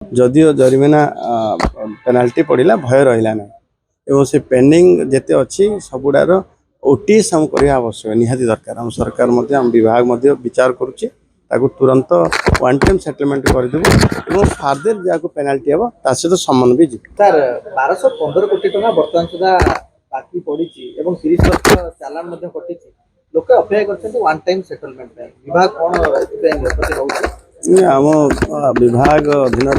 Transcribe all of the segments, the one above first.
जदियो जरिमाना penalty पड़ा भय रहा ना एवं से पेंडिंग जिते अच्छी सबुडार ओटीएस हम करवा आवश्यक निहाती दरकार हम सरकार हम विभाग विचार करुचे तुरंत वन टाइम सेटलमेंट करदेबू फार्दर जहाँ पेनाल्टी हम ता सहित सम्मान भी जी सर 1215 कोटी टका बर्तमान सुधा बाकी पड़ी 30 वर्ष चालान कटि लोक अपेक्षा कर वन टाइम सेटलमेंट विभाग कौन आम विभाग अधीन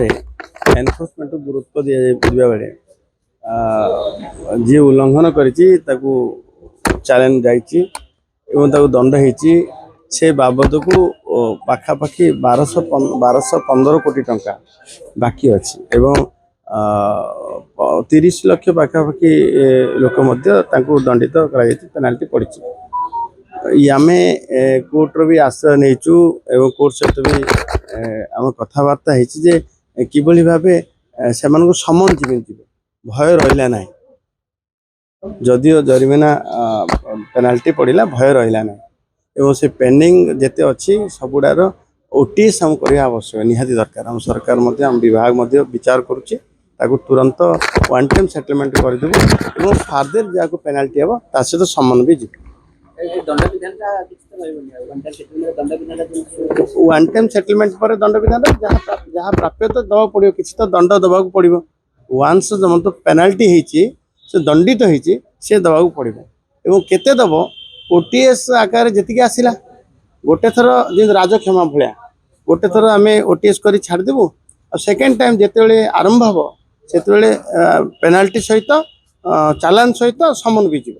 एनफोर्समेंट गुरुत्व दि जावा बेले जी उल्लंघन कर चैलेंज जा दंड हो से बाबद को पाखापाखि 1215 कोटी टंका बाकी अच्छी एवं 30 लाख पाखापाखि लोक दंडित पेनाल्टी पड़ी आम कोर्टर भी आश्रय नहींचु एवं कोर्ट सहित भी आम कथबार्ता कि भाव से समन जी भय रहा ना जदियो जरिमाना पेनाल्टी पड़ा भय रहा ना एवं से पेंडिंग जिते अच्छी सबुडार ओटीएस हम करवा आवश्यक निहाती दरकार हम सरकार हम विभाग विचार करुचे तुरंत वन टाइम सेटलमेंट करदेबू फार्दर जहाँ पेनाल्टी हम ता सहित सम्मान भी जी वन टाइम सेटलमेंट पर दंड विधान जहाँ प्राप्य तो दवा पड़ो कि तो दंड दबा पड़ो वन्स मतलब पेनाल्टी से दंडित से दबा पड़ो केते दब ओटीएस आकार जी आसला गोटे थर जो राजक्षमा भाया गोटे थर आम ओटीएस कर छाड़देबू और सेकेंड टाइम जिते आरंभ हम से पेनाल्टी सहित चालान सहित समन भी जीव।